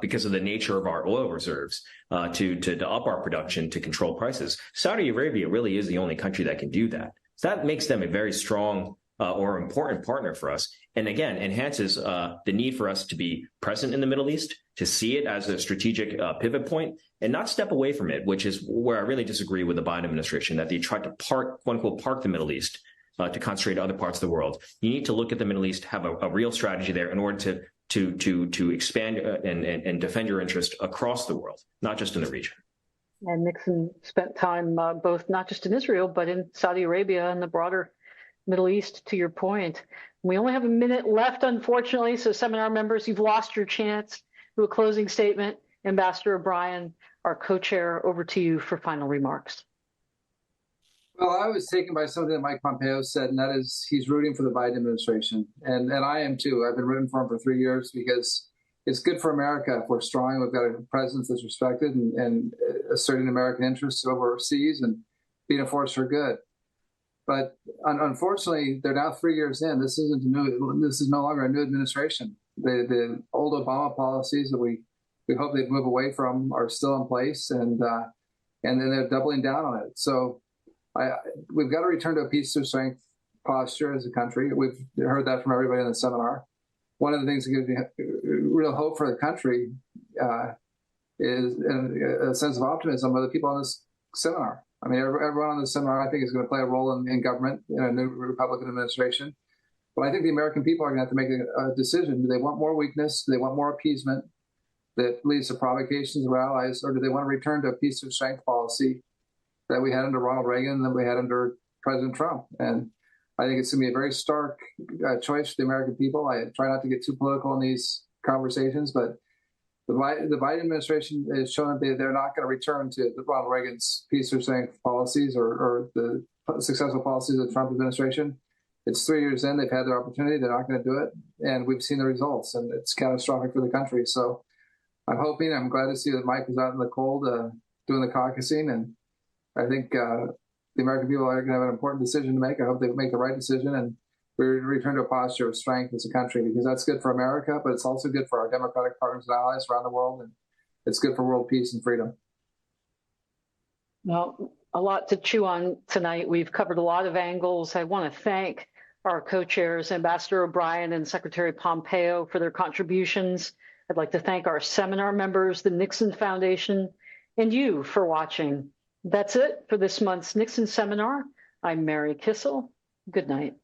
because of the nature of our oil reserves, to up our production, to control prices. Saudi Arabia really is the only country that can do that. So that makes them a very strong or important partner for us. And again, enhances the need for us to be present in the Middle East, to see it as a strategic pivot point and not step away from it, which is where I really disagree with the Biden administration, that they tried to quote unquote, park the Middle East to concentrate on other parts of the world. You need to look at the Middle East, have a real strategy there in order to expand and defend your interest across the world, not just in the region. And Nixon spent time both not just in Israel, but in Saudi Arabia and the broader Middle East, to your point. We only have a minute left, unfortunately, so seminar members, you've lost your chance to a closing statement. Ambassador O'Brien, our co-chair, over to you for final remarks. Well, I was taken by something that Mike Pompeo said, and that is he's rooting for the Biden administration. And I am too. I've been rooting for him for 3 years because it's good for America if we're strong. We've got a president that's respected and asserting American interests overseas and being a force for good. But unfortunately, they're now 3 years in. This is no longer a new administration. The old Obama policies that we hope they move away from are still in place, and then they're doubling down on it. So we've got to return to a peace through strength posture as a country. We've heard that from everybody in the seminar. One of the things that gives me real hope for the country is a sense of optimism of the people on this seminar. I mean, everyone on this seminar, I think, is going to play a role in government in a new Republican administration. But I think the American people are going to have to make a decision. Do they want more weakness? Do they want more appeasement that leads to provocations of our allies? Or do they want to return to a peace through strength policy that we had under Ronald Reagan and that we had under President Trump? And I think it's going to be a very stark choice for the American people. I try not to get too political in these conversations, but the Biden administration has shown that they're not going to return to Ronald Reagan's peace through strength policies or the successful policies of the Trump administration. It's 3 years in, they've had their opportunity, they're not going to do it, and we've seen the results, and it's catastrophic for the country. So I'm glad to see that Mike was out in the cold doing the caucusing, and I think the American people are going to have an important decision to make. I hope they make the right decision, and we return to a posture of strength as a country, because that's good for America, but it's also good for our democratic partners and allies around the world, and it's good for world peace and freedom. Well, a lot to chew on tonight. We've covered a lot of angles. I want to thank our co-chairs, Ambassador O'Brien and Secretary Pompeo, for their contributions. I'd like to thank our seminar members, the Nixon Foundation, and you for watching. That's it for this month's Nixon Seminar. I'm Mary Kissel. Good night.